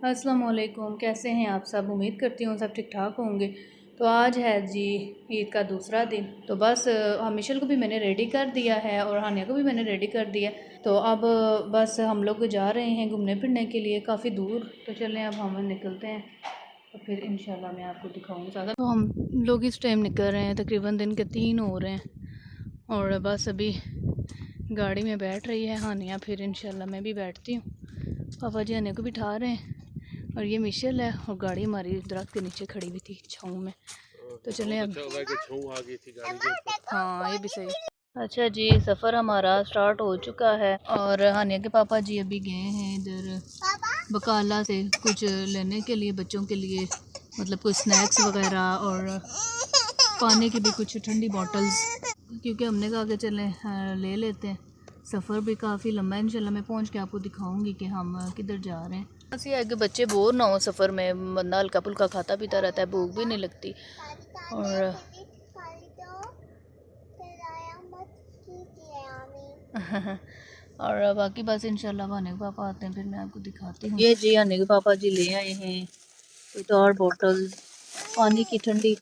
अस्सलाम वालेकुम। कैसे हैं आप सब? उम्मीद करती हूँ सब ठीक ठाक होंगे। तो आज है जी ईद का दूसरा दिन। तो बस हमीशल को भी मैंने रेडी कर दिया है और हानिया को भी मैंने रेडी कर दिया। तो अब बस हम लोग जा रहे हैं घूमने फिरने के लिए काफ़ी दूर। तो चलें अब हम निकलते हैं तो फिर इंशाल्लाह मैं आपको दिखाऊंगी ज़्यादा। तो हम लोग इस टाइम निकल रहे हैं, तकरीबन दिन के 3 हो रहे हैं और बस अभी गाड़ी में बैठ रही है हानिया, फिर इंशाल्लाह मैं भी बैठती हूँ। पापा जी हानिया को बिठा रहे हैं और ये मिशेल है और गाड़ी हमारी दरख्त के नीचे खड़ी हुई थी छाँव में। तो चलें अब। छाँव आ गई थी गाड़ी के ऊपर। हाँ ये भी सही। अच्छा जी, सफ़र हमारा स्टार्ट हो चुका है और हानिया के पापा जी अभी गए हैं इधर बकाला से कुछ लेने के लिए बच्चों के लिए, मतलब कुछ स्नैक्स वगैरह और पानी की भी कुछ ठंडी बॉटल्स, क्योंकि हमने कहा कि चलें ले लेते हैं। सफ़र भी काफ़ी लंबा है, इंशाल्लाह मैं पहुंच के आपको दिखाऊंगी कि हम किधर जा रहे हैं। ऐसी है कि बच्चे बोर ना हो सफ़र में, बंदा हल्का फुल्का खाता पीता रहता है, भूख भी नहीं लगती। और और बाकी बस इंशाल्लाह आने के पापा आते हैं फिर मैं आपको दिखाती हूँ। ये जी आने के पापा जी ले आए हैं कुछ और बॉटल पानी की ठंडी,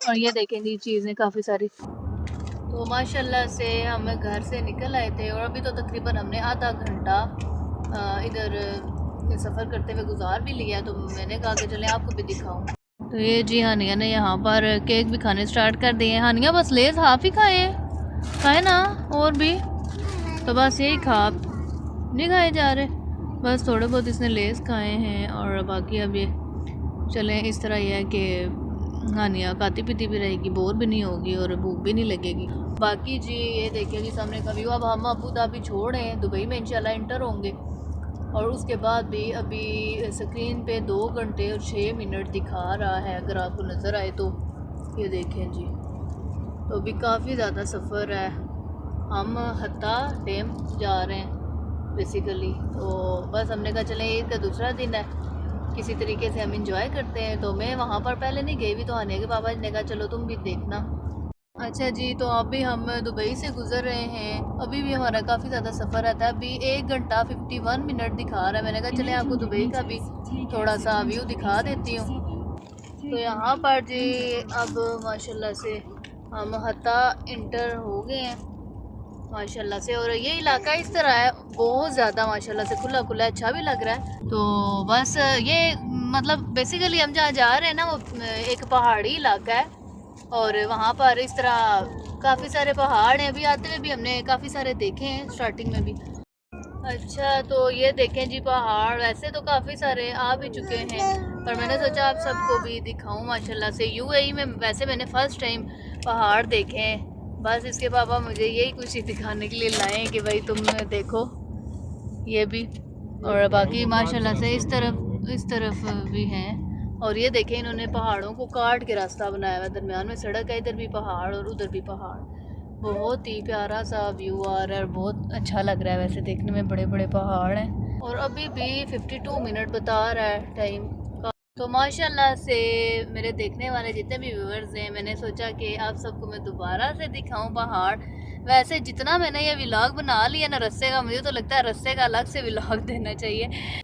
और ये देखेंगे चीज़ें काफ़ी सारी। तो माशाल्लाह से हम घर से निकल आए थे और अभी तो तकरीबन हमने आधा घंटा इधर सफ़र करते हुए गुजार भी लिया। तो मैंने कहा कि चले आपको भी दिखाऊं। तो ये जी हानिया ने यहाँ पर केक भी खाने स्टार्ट कर दिए हैं। हानिया बस लेस हाफ ही खाए ना, और भी तो बस यही नहीं खाए जा रहे, बस थोड़े बहुत इसने लेस खाए हैं और बाकी अब ये चलें। इस तरह यह है कि हानिया खाती पीती भी रहेगी, बोर भी नहीं होगी और भूख भी नहीं लगेगी। बाकी जी ये देखिए जी सामने का व्यू। अब हम अबू धाबी छोड़ हैं, दुबई में इंशाल्लाह इंटर होंगे और उसके बाद भी अभी स्क्रीन पे 2 घंटे और 6 मिनट दिखा रहा है, अगर आपको नज़र आए तो ये देखें जी। तो अभी काफ़ी ज़्यादा सफ़र है, हम हत्ता डैम जा रहे हैं बेसिकली। तो बस हमने कहा चलें ईद का दूसरा दिन है, किसी तरीके से हम इंजॉय करते हैं। तो मैं वहाँ पर पहले नहीं गई भी, तो आने के पापा ने कहा चलो तुम भी देखना। अच्छा जी, तो अभी हम दुबई से गुज़र रहे हैं, अभी भी हमारा काफ़ी ज़्यादा सफ़र रहता है। अभी 1 घंटा 51 मिनट दिखा रहा है। मैंने कहा चले आपको दुबई का भी थोड़ा सा व्यू दिखा देती हूँ। तो यहाँ पर जी अब माशाल्लाह से हम हत्ता इंटर हो गए हैं माशाल्लाह से, और ये इलाका इस तरह है बहुत ज़्यादा माशाल्लाह से खुला खुला अच्छा भी लग रहा है। तो बस ये मतलब बेसिकली हम जहाँ जा रहे हैं ना वो एक पहाड़ी इलाका है और वहाँ पर इस तरह काफ़ी सारे पहाड़ हैं। अभी आते हुए भी हमने काफ़ी सारे देखे हैं स्टार्टिंग में भी। अच्छा तो ये देखें जी पहाड़, वैसे तो काफ़ी सारे आ भी चुके हैं पर मैंने सोचा आप सबको भी दिखाऊं। माशाल्लाह से यूएई में वैसे मैंने फ़र्स्ट टाइम पहाड़ देखे हैं, बस इसके पापा मुझे यही कुछ दिखाने के लिए लाए कि भाई तुम देखो ये भी। और बाकी माशाल्लाह से इस तरफ भी हैं। और ये देखें इन्होंने पहाड़ों को काट के रास्ता बनाया हुआ, दरमियान में सड़क है, इधर भी पहाड़ और उधर भी पहाड़। बहुत ही प्यारा सा व्यू आ रहा है और बहुत अच्छा लग रहा है वैसे देखने में, बड़े बड़े पहाड़ हैं। और अभी भी 52 मिनट बता रहा है टाइम का। तो माशाल्लाह से मेरे देखने वाले जितने भी व्यूअर्स हैं, मैंने सोचा कि आप सबको मैं दोबारा से दिखाऊं पहाड़। वैसे जितना मैंने ये व्लॉग बना लिया ना रस्से का, मुझे तो लगता है रस्से का अलग से व्लॉग देना चाहिए।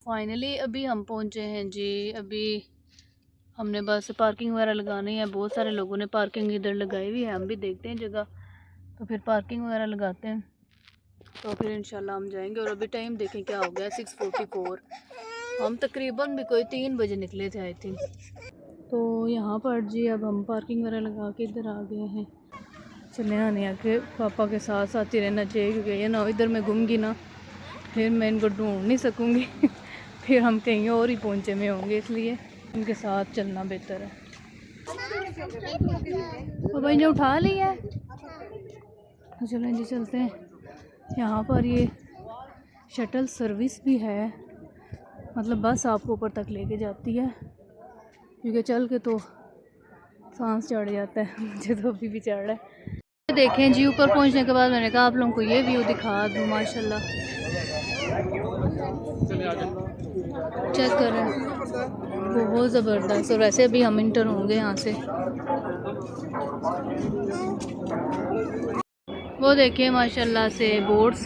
फाइनली अभी हम पहुंचे हैं जी। अभी हमने बस पार्किंग वगैरह लगानी है, बहुत सारे लोगों ने पार्किंग इधर लगाई हुई है, हम भी देखते हैं जगह तो फिर पार्किंग वगैरह लगाते हैं तो फिर इंशाल्लाह हम जाएंगे। और अभी टाइम देखें क्या हो गया, 6:44। हम तकरीबन भी कोई 3 बजे निकले थे आई थिंक। तो यहाँ पर जी अब हम पार्किंग वगैरह लगा के इधर आ गए हैं। चले आने आके पापा के साथ साथ ही रहना चाहिए, क्योंकि ये ना इधर मैं घूमगी ना फिर मैं इनको ढूंढ नहीं सकूँगी फिर हम कहीं और ही पहुँचे में होंगे, इसलिए उनके साथ चलना बेहतर है। तो भाई ने उठा लिया है तो चलें जी चलते हैं। यहाँ पर ये शटल सर्विस भी है, मतलब बस आपको ऊपर तक लेके जाती है, क्योंकि चल के तो सांस चढ़ जाता है मुझे तो अभी भी चढ़ रहा है। देखें जी ऊपर पहुँचने के बाद मैंने कहा आप लोगों को ये व्यू दिखा दूँ। माशाल्लाह चेक करें, बहुत ज़बरदस्त। और वैसे भी हम इंटर होंगे यहाँ से। वो देखिए माशाल्लाह से बोट्स